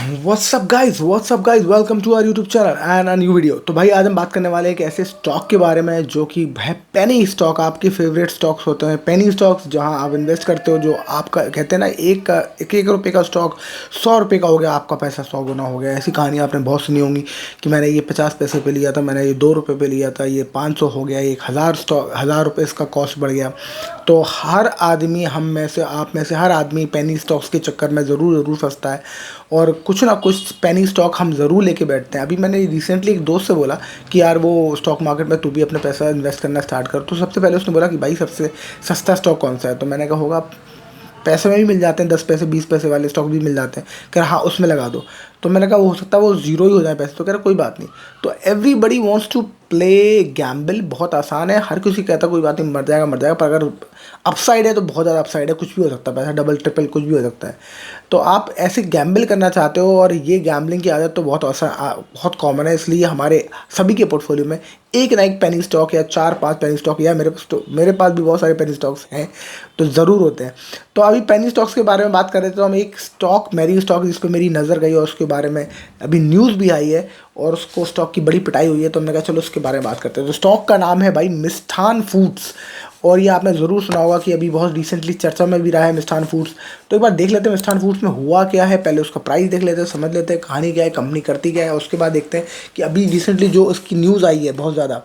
WhatsApp guys welcome to our YouTube channel and a new video. तो भाई आज हम बात करने वाले हैं एक ऐसे स्टॉक के बारे में जो कि है पेनी स्टॉक। आपके फेवरेट स्टॉक्स होते हैं पेनी स्टॉक्स, जहां आप इन्वेस्ट करते हो। जो आपका कहते हैं ना, एक रुपये का स्टॉक 100 रुपये का हो गया, आपका पैसा 100 गुना हो गया। ऐसी कहानी आपने बहुत सुनी होंगी कि मैंने ये 50 पैसे पे लिया था, मैंने ये 2 रुपये पे लिया था, ये 500 हो गया, 1000 रुपये इसका कॉस्ट बढ़ गया। तो हर आदमी, हम में से, आप में से हर आदमी पेनी स्टॉक्स के चक्कर में ज़रूर फंसता है और कुछ ना कुछ पेनी स्टॉक हम ज़रूर लेके बैठते हैं। अभी मैंने रिसेंटली एक दोस्त से बोला कि यार वो स्टॉक मार्केट में तू भी अपना पैसा इन्वेस्ट करना स्टार्ट कर। तो सबसे पहले उसने बोला कि भाई सबसे सस्ता स्टॉक कौन सा है। तो मैंने कहा होगा, पैसे में भी मिल जाते हैं, 10 पैसे 20 पैसे वाले स्टॉक भी मिल जाते हैं। कह रहा हाँ उसमें लगा दो। तो मैंने कहा हो सकता है वो ज़ीरो ही हो जाए पैसे। तो कह रहा कोई बात नहीं। तो everybody wants to play gamble. बहुत आसान है, हर किसी कहता कोई बात नहीं, मर जाएगा मर जाएगा। पर अगर अपसाइड है तो बहुत ज़्यादा अपसाइड है, कुछ भी हो सकता है, पैसा डबल ट्रिपल कुछ भी हो सकता है। तो आप ऐसे गैम्बल करना चाहते हो, और ये गैम्बलिंग की आदत तो बहुत कॉमन है। इसलिए हमारे सभी के पोर्टफोलियो में एक ना एक पेनी स्टॉक या 4-5 पेनी स्टॉक, या मेरे पास भी बहुत सारे पेनी स्टॉक्स हैं, तो ज़रूर होते हैं। तो अभी पेनी स्टॉक्स के बारे में बात कर रहे थे। तो हम एक स्टॉक, मेरी स्टॉक, जिस पर मेरी नज़र गई और उसके बारे में अभी न्यूज़ भी आई है और उसको स्टॉक की बड़ी पिटाई हुई है, तो हमने कहा चलो उसके बारे में बात करते हैं। तो स्टॉक का नाम है भाई मिष्ठान फूड्स। और ये आपने ज़रूर सुना होगा कि अभी बहुत रिसेंटली चर्चा में भी रहा है मिष्ठान फूड्स। तो एक बार देख लेते हैं मिष्ठान फूड्स में हुआ क्या है। पहले उसका प्राइस देख लेते हैं, समझ लेते हैं कहानी क्या है, कंपनी करती क्या है। उसके बाद देखते हैं कि अभी रिसेंटली जो उसकी न्यूज़ आई है बहुत ज़्यादा,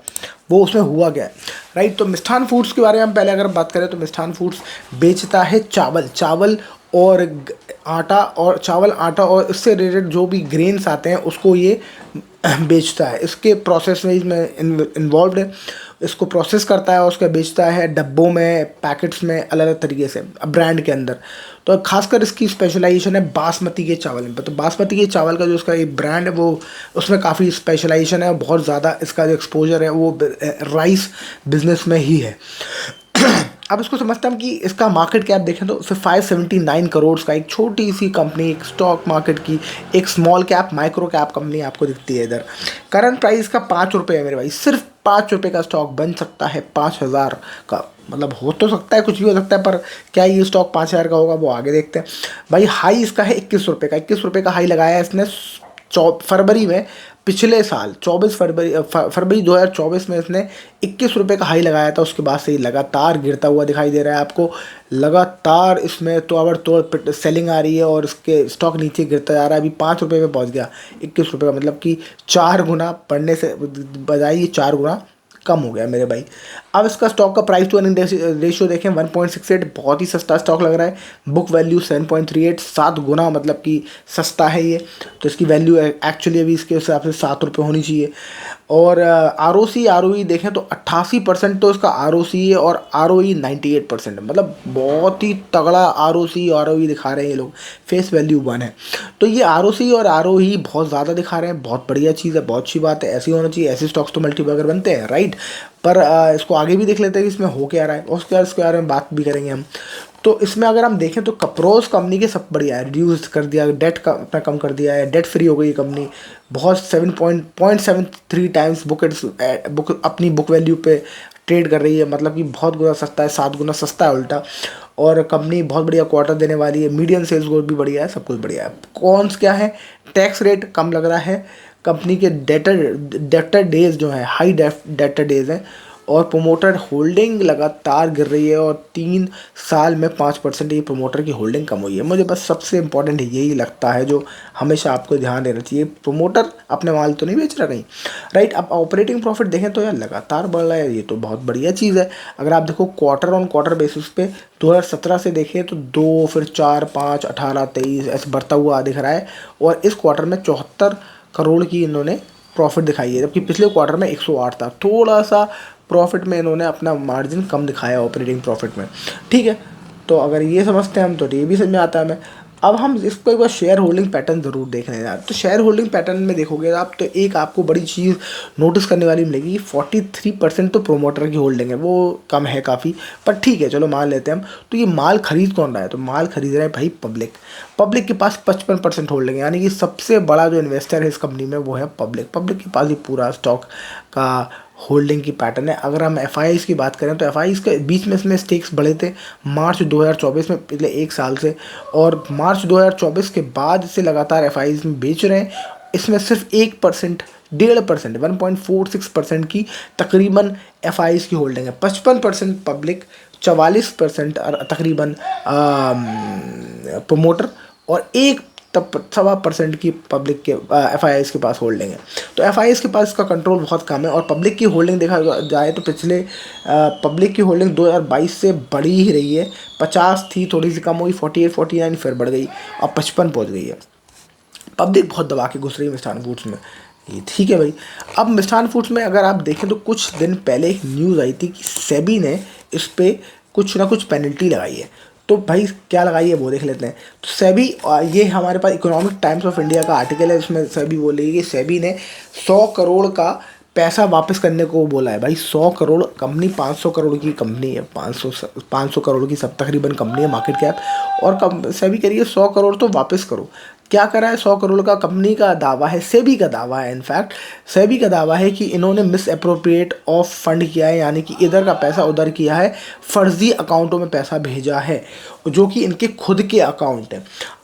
वो उसमें हुआ क्या है। राइट। तो मिष्ठान फूड्स के बारे में हम पहले अगर बात करें तो मिष्ठान फूड्स बेचता है चावल और आटा, और चावल आटा और इससे रिलेटेड जो भी ग्रेन्स आते हैं उसको ये बेचता है। इसके प्रोसेस में इसमें इन्वॉल्व है। इसको प्रोसेस करता है और उसका बेचता है डब्बों में, पैकेट्स में, अलग अलग तरीके से ब्रांड के अंदर। तो खासकर इसकी स्पेशलाइजेशन है बासमती के चावल में। तो बासमती के चावल का जो इसका एक ब्रांड है, वो उसमें काफ़ी स्पेशलाइजेशन है। बहुत ज़्यादा इसका जो एक्सपोजर है वो राइस बिजनेस में ही है। अब इसको समझते हैं कि इसका मार्केट कैप देखें तो सिर्फ 579 करोड़ का एक छोटी सी कंपनी, एक स्टॉक मार्केट की एक small cap micro cap company आपको दिखती है इधर। करंट प्राइस का 5 रुपये है मेरे भाई। सिर्फ 5 रुपये का स्टॉक बन सकता है 5,000 का। मतलब हो तो सकता है, कुछ भी हो सकता है, पर क्या ये स्टॉक 5,000 का होगा वो आगे देखते हैं। भाई हाई इसका है 21 रुपये का। 21 रुपये का हाई लगाया है इसने फरवरी में, पिछले साल 24 फरवरी 2024 में इसने 21 रुपये का हाई लगाया था। उसके बाद से ही लगातार गिरता हुआ दिखाई दे रहा है आपको। लगातार इसमें तोड़ सेलिंग आ रही है और इसके स्टॉक नीचे गिरता जा रहा है। अभी 5 रुपये पे पहुंच गया। 21 रुपये का मतलब कि 4 गुना बढ़ने से बजाय ये 4 गुना कम हो गया मेरे भाई। अब इसका स्टॉक का प्राइस टू अर्निंग रेशियो देखें 1.68, बहुत ही सस्ता स्टॉक लग रहा है। बुक वैल्यू 7.38, 7 गुना मतलब कि सस्ता है ये। तो इसकी वैल्यू एक्चुअली अभी इसके हिसाब से 7 रुपये होनी चाहिए। और ROE देखें तो 88% तो इसका ROC है और ROE 98% है। मतलब बहुत ही तगड़ा ROE दिखा रहे हैं ये लोग। फेस वैल्यू 1 है। तो ये ROC और ROE बहुत ज़्यादा दिखा रहे हैं। बहुत बढ़िया चीज़ है, बहुत अच्छी बात है, ऐसी होना चाहिए। ऐसे स्टॉक्स तो मल्टीबैगर बनते हैं, राइट। पर इसको आगे भी देख लेते हैं कि इसमें हो क्या रहा है, उसके बाद इसके बारे में बात भी करेंगे हम। तो इसमें अगर हम देखें तो कप्रोस कंपनी के सब बढ़िया है। रिड्यूस कर दिया डेट का, अपना कम कर दिया है, डेट फ्री हो गई ये कंपनी। बहुत 7.73 टाइम्स बुक अपनी बुक वैल्यू पे ट्रेड कर रही है। मतलब कि बहुत गुना सस्ता है, 7 गुना सस्ता है उल्टा। और कंपनी बहुत बढ़िया क्वार्टर देने वाली है। मीडियम सेल्स ग्रोथ भी बढ़िया है, सब कुछ बढ़िया है। कॉन्स क्या है, टैक्स रेट कम लग रहा है। कंपनी के डेटर डेज जो है हाई डेटर डेज हैं। और प्रोमोटर होल्डिंग लगातार गिर रही है और 3 साल में 5% ये प्रोमोटर की होल्डिंग कम हुई है। मुझे बस सबसे इम्पोर्टेंट यही लगता है जो हमेशा आपको ध्यान देना चाहिए। प्रोमोटर अपने माल तो नहीं बेच रहा कहीं, राइट। अब ऑपरेटिंग प्रॉफिट देखें तो यार लगातार बढ़ रहा है, ये तो बहुत बढ़िया चीज़ है। अगर आप देखो क्वार्टर ऑन क्वार्टर बेसिस पे 2017 से देखें तो 2, फिर 4, 5, 18, 23 ऐसे बढ़ता हुआ दिख रहा है। और इस क्वार्टर में 74 करोड़ की इन्होंने प्रॉफिट दिखाई है, जबकि पिछले क्वार्टर में 108 था। थोड़ा सा प्रॉफिट में इन्होंने अपना मार्जिन कम दिखाया ऑपरेटिंग प्रॉफिट में, ठीक है। तो अगर ये समझते हैं हम तो ये भी समझ में आता है हमें। अब हम इसको एक बार शेयर होल्डिंग पैटर्न ज़रूर देख रहे हैं यार। तो शेयर होल्डिंग पैटर्न में देखोगे आप तो एक आपको बड़ी चीज़ नोटिस करने वाली मिलेगी। 43% तो प्रोमोटर की होल्डिंग है, वो कम है काफ़ी, पर ठीक है चलो मान लेते हैं हम। तो ये माल खरीद कौन रहा है, तो माल खरीद रहा है भाई पब्लिक के पास 55% होल्डिंग है। यानी कि सबसे बड़ा जो इन्वेस्टर है इस कंपनी में वो है पब्लिक के पास ही पूरा स्टॉक का होल्डिंग की पैटर्न है। अगर हम एफआईआईज़ की बात करें तो एफआईआईज़ के बीच में इसमें स्टेक्स बढ़े थे मार्च 2024 में, पिछले एक साल से, और मार्च 2024 के बाद से लगातार एफआईआईज़ में बेच रहे हैं। इसमें सिर्फ 1%, 1.5%, 1.46% की तकरीबन एफआईआईज़ की होल्डिंग है। 55% पब्लिक, 44% तकरीबन प्रोमोटर, और 1.25% की पब्लिक के एफआईआईज़ के पास होल्डिंग है। तो एफआईआईज़ के पास इसका कंट्रोल बहुत कम है। और पब्लिक की होल्डिंग देखा जाए तो पिछले पब्लिक की होल्डिंग 2022 से बढ़ी ही रही है। 50 थी, थोड़ी सी कम हुई, 48, 49, फिर बढ़ गई, अब 55 पहुँच गई है। पब्लिक बहुत दबा के घुस रही है मिष्ठान फूड्स में, ये ठीक है भाई। अब मिष्ठान फूड्स में अगर आप देखें तो कुछ दिन पहले एक न्यूज़ आई थी कि सेबी ने इस पे कुछ ना कुछ पेनल्टी लगाई है। तो भाई क्या लगाई है वो देख लेते हैं। तो सेबी, ये हमारे पास इकोनॉमिक टाइम्स ऑफ इंडिया का आर्टिकल है, उसमें सेबी बोलेगी कि सेबी ने 100 करोड़ का पैसा वापस करने को बोला है। भाई 100 करोड़, कंपनी 500 करोड़ की कंपनी है, 500 करोड़ की सब तकरीबन कंपनी है मार्केट कैप, और सेबी कह रही है 100 करोड़ तो वापस करो। क्या करा है 100 करोड़ का? कंपनी का दावा है, सेबी का दावा है, इनफैक्ट सेबी का दावा है कि इन्होंने मिस अप्रोप्रिएट ऑफ फंड किया है, यानी कि इधर का पैसा उधर किया है, फर्जी अकाउंटों में पैसा भेजा है जो कि इनके खुद के अकाउंट है।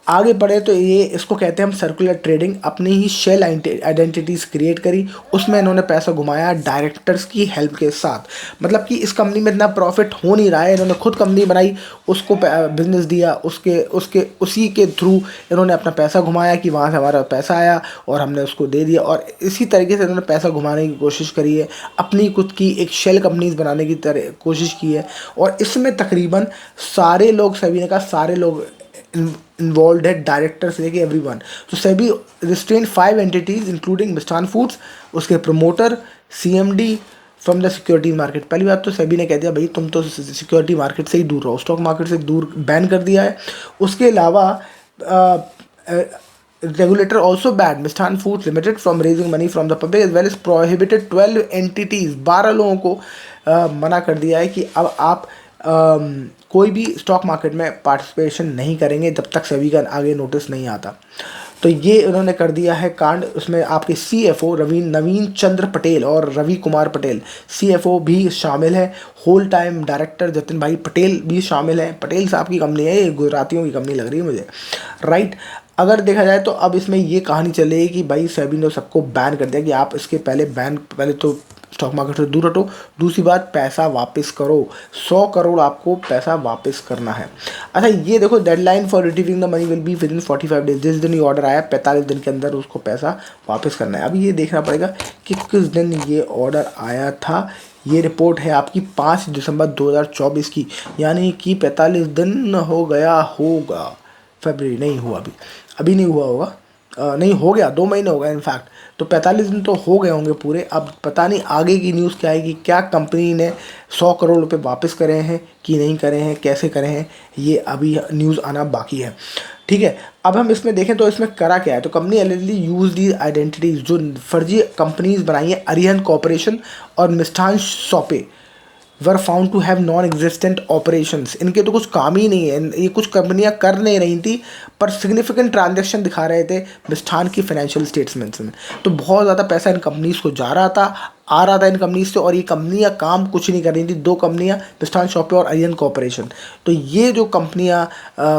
आगे बढ़े तो ये इसको कहते हैं हम सर्कुलर ट्रेडिंग। अपनी ही शेल आइडेंटिटीज़ क्रिएट करी, उसमें इन्होंने पैसा घुमाया डायरेक्टर्स की हेल्प के साथ। मतलब कि इस कंपनी में इतना प्रॉफिट हो नहीं रहा है, इन्होंने खुद कंपनी बनाई, उसको बिजनेस दिया, उसके उसके उसी के थ्रू इन्होंने अपना पैसा घुमाया कि वहाँ से हमारा पैसा आया और हमने उसको दे दिया। और इसी तरीके से इन्होंने पैसा घुमाने की कोशिश करी है, अपनी खुद की एक शेल कंपनीज बनाने की तरह कोशिश की है। और इसमें तकरीबन सारे लोग, सभी ने कहा सारे लोग इन्वॉल्व है, डायरेक्टर से लेके एवरीवन। तो सेबी रिस्ट्रेन 5 एंटिटीज इंक्लूडिंग मिष्ठान फूड्स, उसके promoter, CMD from the security market. पहली बात तो सेबी ने कह दिया भाई तुम तो सिक्योरिटी मार्केट से ही दूर रहो, स्टॉक मार्केट से दूर बैन कर दिया है। उसके अलावा regulator also banned Mishtann foods limited from raising money from the public as well as prohibited 12 entities, 12 लोगों को मना कर दिया है कि अब आप कोई भी स्टॉक मार्केट में पार्टिसिपेशन नहीं करेंगे जब तक सेबी का आगे नोटिस नहीं आता। तो ये उन्होंने कर दिया है कांड। उसमें आपके सीएफओ नवीन चंद्र पटेल और रवि कुमार पटेल, सीएफओ भी शामिल है। होल टाइम डायरेक्टर जतिन भाई पटेल भी शामिल है। पटेल साहब की कंपनी है, ये गुजरातियों की कंपनी लग रही है मुझे, राइट। अगर देखा जाए तो अब इसमें ये कहानी चलेगी कि भाई सेबी ने सबको बैन कर दिया कि आप इसके पहले तो स्टॉक मार्केट से दूर हटो, दूसरी बात पैसा वापस करो, 100 करोड़ आपको पैसा वापस करना है। अच्छा ये देखो, deadline for receiving the money will be with in 45 days. जिस दिन ये ऑर्डर आया 45 दिन के अंदर उसको पैसा वापस करना है। अब ये देखना पड़ेगा कि किस दिन ये ऑर्डर आया था। ये रिपोर्ट है आपकी 5 दिसंबर 2024 की, यानी कि 45 दिन हो गया होगा। फरवरी नहीं हुआ, अभी नहीं हुआ होगा, नहीं हो गया, 2 महीने हो गए इनफैक्ट। तो 45 दिन तो हो गए होंगे पूरे। अब पता नहीं आगे की न्यूज़ क्या आएगी, क्या कंपनी ने 100 करोड़ रुपए वापस करे हैं कि नहीं करे हैं, कैसे करे हैं, ये अभी न्यूज़ आना बाकी है, ठीक है। अब हम इसमें देखें तो इसमें करा क्या है। तो company illegally use the identities, जो फर्जी कंपनीज बनाई है, अरिहंत कॉर्पोरेशन और मिष्ठान सौपे were found to have non existent operations. इनके तो कुछ काम ही नहीं है, ये कुछ कंपनियां कर नहीं रही थी पर सिग्निफिकेंट ट्रांजैक्शन दिखा रहे थे मिष्ठान की फाइनेंशियल स्टेटमेंट्स में। तो बहुत ज़्यादा पैसा इन कंपनीज को जा रहा था, आ रहा था इन कंपनीज से, और ये कंपनियां काम कुछ नहीं कर रही थी। 2 कंपनियां, मिष्ठान शॉपे और अरिहंत कॉर्पोरेशन। तो ये जो कंपनियां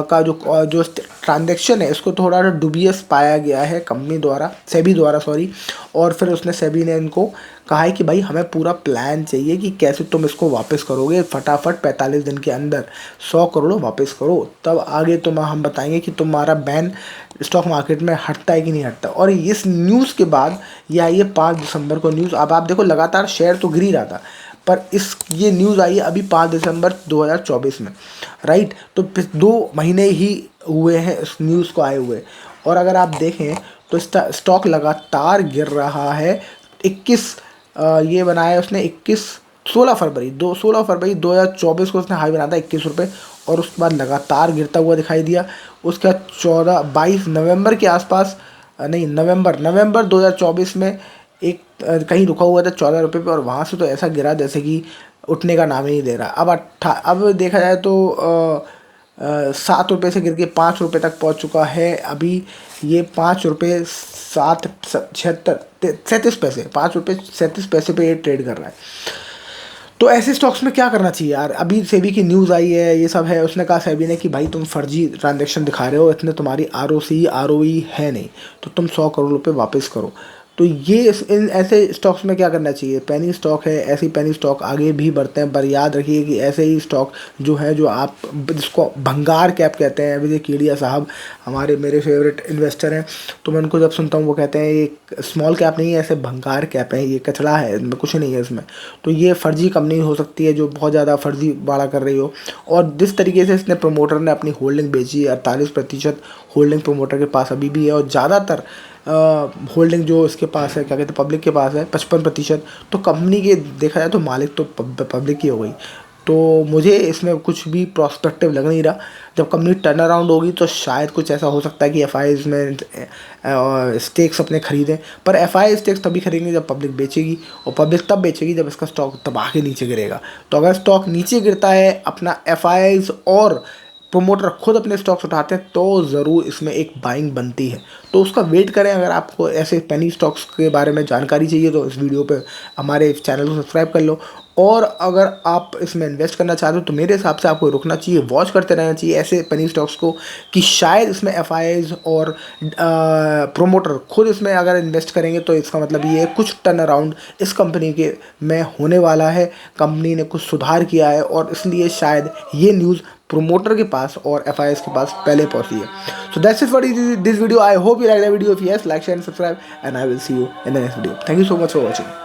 का जो ट्रांजैक्शन है इसको थोड़ा डुबियस पाया गया है कंपनी द्वारा, सेबी द्वारा सॉरी। और फिर उसने सेबी ने इनको कहा है कि भाई हमें पूरा प्लान चाहिए कि कैसे तुम इसको वापस करोगे, फटाफट 45 दिन के अंदर 100 करोड़ वापस करो, तब आगे हम बताएंगे कि तुम्हारा बैन स्टॉक मार्केट में हटता है कि नहीं हटता। और इस न्यूज़ के बाद ये आई है 5 दिसंबर को न्यूज़। अब आप देखो लगातार शेयर तो गिर ही रहा था, पर ये न्यूज़ आई है अभी 5 दिसंबर 2024 में, राइट। तो 2 महीने ही हुए हैं इस न्यूज़ को आए हुए, और अगर आप देखें तो स्टॉक लगातार गिर रहा है। 21 ये बनाया उसने 16 फरवरी 2024 को उसने हाई बनाया था 21 रुपये, और उसके बाद लगातार गिरता हुआ दिखाई दिया। उसका 22 नवंबर के आसपास, नहीं नवंबर 2024 में एक कहीं रुका हुआ था 14 रुपये पे, और वहाँ से तो ऐसा गिरा जैसे कि उठने का नाम ही नहीं दे रहा। अब देखा जाए तो 7 रुपये से गिर के 5 रुपये तक पहुँच चुका है। अभी ये 5 रुपये 37 पैसे, 5 रुपये 37 पैसे पे ये ट्रेड कर रहा है। तो ऐसे स्टॉक्स में क्या करना चाहिए यार? अभी सेबी की न्यूज़ आई है, ये सब है, उसने कहा सेबी ने कि भाई तुम फर्जी ट्रांजैक्शन दिखा रहे हो, इतने तुम्हारी आरओई है नहीं, तो तुम 100 करोड़ रुपए वापस करो। तो ये इन ऐसे स्टॉक्स में क्या करना चाहिए? पेनी स्टॉक है, ऐसे ही पेनी स्टॉक आगे भी बढ़ते हैं, पर याद रखिए कि ऐसे ही स्टॉक जो है, जो आप जिसको भंगार कैप कहते हैं, विजय केडिया साहब मेरे फेवरेट इन्वेस्टर हैं, तो मैं उनको जब सुनता हूँ वो कहते हैं ये स्मॉल कैप नहीं है, ऐसे भंगार कैप है, ये कचड़ा है, इनमें कुछ नहीं है इसमें। तो ये फर्जी कंपनी हो सकती है जो बहुत ज़्यादा फर्जी बाड़ा कर रही हो। और जिस तरीके से इसने प्रमोटर ने अपनी होल्डिंग बेची, 48% होल्डिंग प्रमोटर के पास अभी भी है, और ज़्यादातर होल्डिंग जो इसके पास है, क्या कहते हैं, पब्लिक के पास है 55%। तो कंपनी के देखा जाए तो मालिक तो पब्लिक ही हो गई। तो मुझे इसमें कुछ भी प्रॉस्पेक्टिव लग नहीं रहा। जब कंपनी टर्न अराउंड होगी तो शायद कुछ ऐसा हो सकता है कि एफआईज में स्टेक्स अपने खरीदें, पर एफआई स्टेक्स तभी खरीदेंगे जब पब्लिक बेचेगी, और पब्लिक तब बेचेगी जब इसका स्टॉक दबा के नीचे गिरेगा। तो अगर स्टॉक नीचे गिरता है, अपना एफआईज और प्रोमोटर खुद अपने स्टॉक्स उठाते हैं, तो ज़रूर इसमें एक बाइंग बनती है। तो उसका वेट करें। अगर आपको ऐसे पेनी स्टॉक्स के बारे में जानकारी चाहिए तो इस वीडियो पे हमारे चैनल को सब्सक्राइब कर लो। और अगर आप इसमें इन्वेस्ट करना चाहते हो तो मेरे हिसाब से आपको रुकना चाहिए, वॉच करते रहना चाहिए ऐसे पेनी स्टॉक्स को, कि शायद इसमें एफआईज और प्रोमोटर खुद इसमें अगर इन्वेस्ट करेंगे तो इसका मतलब ये कुछ टर्न अराउंड इस कंपनी के में होने वाला है। कंपनी ने कुछ सुधार किया है, और इसलिए शायद ये न्यूज़ प्रोमोटर के पास और एफआईएस के पास पहले पहुंची है। So that's it for this video. I hope you like the video. If yes, like share and subscribe, and I will see you in the next video. Thank you so much for watching.